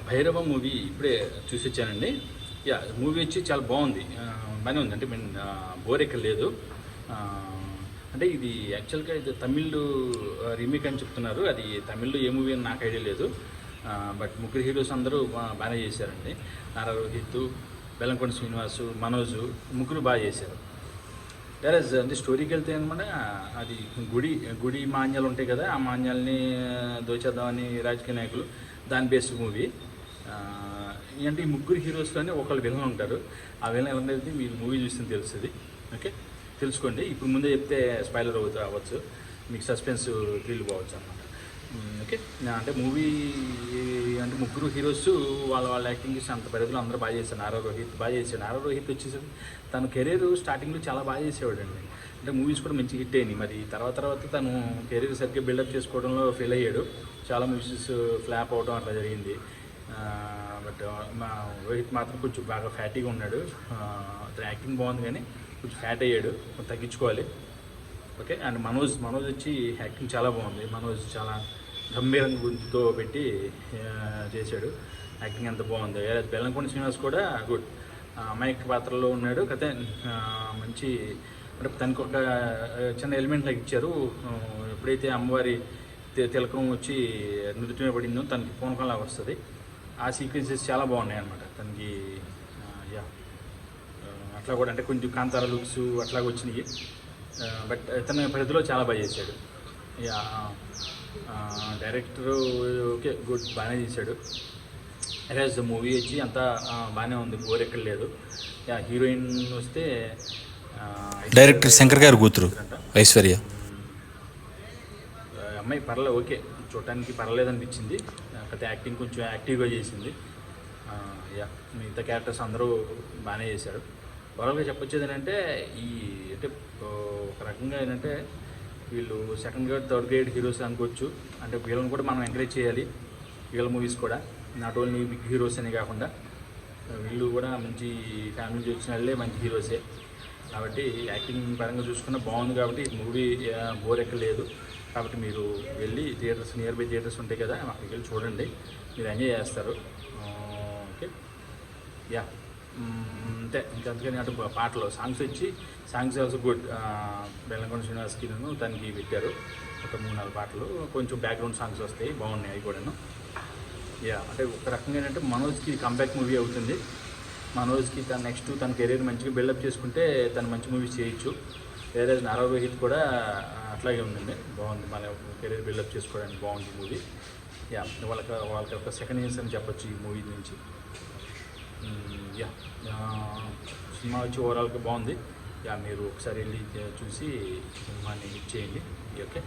Bhairava movie ఇప్పుడే చూసొచ్చానండి. Movie వచ్చి చాలా బాగుంది. బాగానే ఉంది. అంటే మీన్ బోర్ ఎక్కడ లేదు. అంటే ఇది యాక్చువల్గా ఇది తమిళ్ రీమేక్ అని చెప్తున్నారు. అది తమిళ్లో ఏ మూవీ అని నాకు ఐడియా లేదు. బట్ ముగ్గురు హీరోస్ అందరూ బాగానే చేశారండి. నారా రోహిత్, బెల్లంకొండ శ్రీనివాసు, మనోజు ముగ్గురు బాగా చేశారు. వేరేజ్ అంటే స్టోరీకి వెళ్తే అనమాట, అది గుడి మాన్యాలు ఉంటాయి కదా, ఆ మాన్యాలని దోచేద్దామని రాజకీయ నాయకులు, దాని బేస్డ్ మూవీ. అంటే ఈ ముగ్గురు హీరోస్లోనే ఒకళ్ళు విలన్ ఉంటారు. ఆ విలన్ ఎవరినైతే మీరు మూవీ చూస్తే తెలుస్తుంది. ఓకే, తెలుసుకోండి. ఇప్పుడు ముందే చెప్తే స్పాయిలర్ అవ్వచ్చు, మీకు సస్పెన్స్ థ్రిల్ పోవచ్చు అనమాట. ఓకే, అంటే మూవీ అంటే ముగ్గురు హీరోస్ వాళ్ళ యాక్టింగ్ చేసి అంత పరిధిలో అందరూ బాగా చేశారు. నారా రోహిత్ బాగా చేశాడు. నారా రోహిత్ వచ్చేసరికి తన కెరీర్ స్టార్టింగ్లో చాలా బాగా చేసేవాడండి. అంటే మూవీస్ కూడా మంచి హిట్ అయినాయి. మరి తర్వాత తను కెరీర్ సరిగ్గా బిల్డప్ చేసుకోవడంలో ఫెయిల్ అయ్యాడు. చాలా మూవీస్ ఫ్లాప్ అవడం అట్లా జరిగింది. బట్ మా రోహిత్ మాత్రం కొంచెం బాగా ఫ్యాటీగా ఉన్నాడు. అతని యాక్టింగ్ బాగుంది కానీ కొంచెం ఫ్యాట్ అయ్యాడు, కొంచెం తగ్గించుకోవాలి. ఓకే, అండ్ మనోజ్ వచ్చి యాక్టింగ్ చాలా బాగుంది. మనోజ్ చాలా గంభీరంగా గుంతుతో పెట్టి చేశాడు. యాక్టింగ్ అంత బాగుంది. బెల్లంకొండ శ్రీనివాస్ కూడా గుడ్ అమాయక పాత్రలో ఉన్నాడు. కథ మంచి, అంటే తనకు ఒక చిన్న ఎలిమెంట్ లాగా ఇచ్చారు. ఎప్పుడైతే అమ్మవారి తిలకం వచ్చి నుదుటిన పడిందో తనకి పూనకంలాగా వస్తుంది. ఆ సీక్వెన్సెస్ చాలా బాగున్నాయి అన్నమాట తనకి. అట్లా కూడా అంటే కొంచెం కాంతార లుక్స్ అట్లాగా వచ్చినాయి. బట్ తన పరిధిలో చాలా బాగా చేశాడు. డైరెక్టరు ఓకే గుడ్, బాగానే చేశాడు. యాజ్ మూవీ వచ్చి అంతా బాగానే ఉంది, బోర్ ఎక్కడ లేదు. హీరోయిన్ వస్తే డైరెక్టర్ శంకర్ గారు కూతురు ఐశ్వర్య. అమ్మాయి పర్లేదు, ఓకే, చూడటానికి పర్లేదు అనిపించింది. కాకపోతే యాక్టింగ్ కొంచెం యాక్టివ్గా చేసింది. మిగతా క్యారెక్టర్స్ అందరూ బాగానే చేశారు. ఓవరాల్గా చెప్పొచ్చేది ఏంటంటే అంటే ఒక రకంగా ఏంటంటే వీళ్ళు second grade third grade heroes అనుకోవచ్చు. అంటే వీళ్ళని కూడా మనం ఎంకరేజ్ చేయాలి. వీళ్ళ మూవీస్ కూడా నాట్ ఓన్లీ బిగ్ హీరోస్ అని కాకుండా వీళ్ళు కూడా మంచి ఫ్యామిలీ నుంచి వచ్చిన వాళ్ళే మంచి హీరోసే. కాబట్టి యాక్టింగ్ పరంగా చూసుకున్నా బాగుంది. కాబట్టి మూవీ బోర్ ఎక్కలేదు. కాబట్టి మీరు వెళ్ళి థియేటర్స్, నియర్ బై థియేటర్స్ ఉంటాయి కదా, అక్కడికి వెళ్ళి చూడండి, మీరు ఎంజాయ్ చేస్తారు. ఓకే, అంతే. ఇంకంతకని అటు పాటలు సాంగ్స్ ఆల్సో గుడ్. బెల్లంకొండ శ్రీనివాస్కి తనకి పెట్టారు ఒక 3-4 పాటలు. కొంచెం బ్యాక్గ్రౌండ్ సాంగ్స్ వస్తాయి, బాగున్నాయి అవి కూడాను. అంటే ఒక రకంగా ఏంటంటే మనోజ్కి కంబ్యాక్ మూవీ అవుతుంది. మనోజ్కి తన కెరీర్ మంచిగా బిల్డప్ చేసుకుంటే తను మంచి మూవీస్ చేయొచ్చు. వేరే నారా రోహిత్ కూడా అట్లాగే ఉందండి, బాగుంది. మన కెరీర్ బిల్డప్ చేసుకోవడానికి బాగుంది మూవీ. వాళ్ళకి ఒక సెకండ్ ఇయర్స్ అని చెప్పొచ్చు ఈ మూవీ నుంచి. సినిమా వచ్చి ఓవరాల్గా బాగుంది. మీరు ఒకసారి వెళ్ళి చూసి సినిమాని హిట్ చేయండి. ఓకే.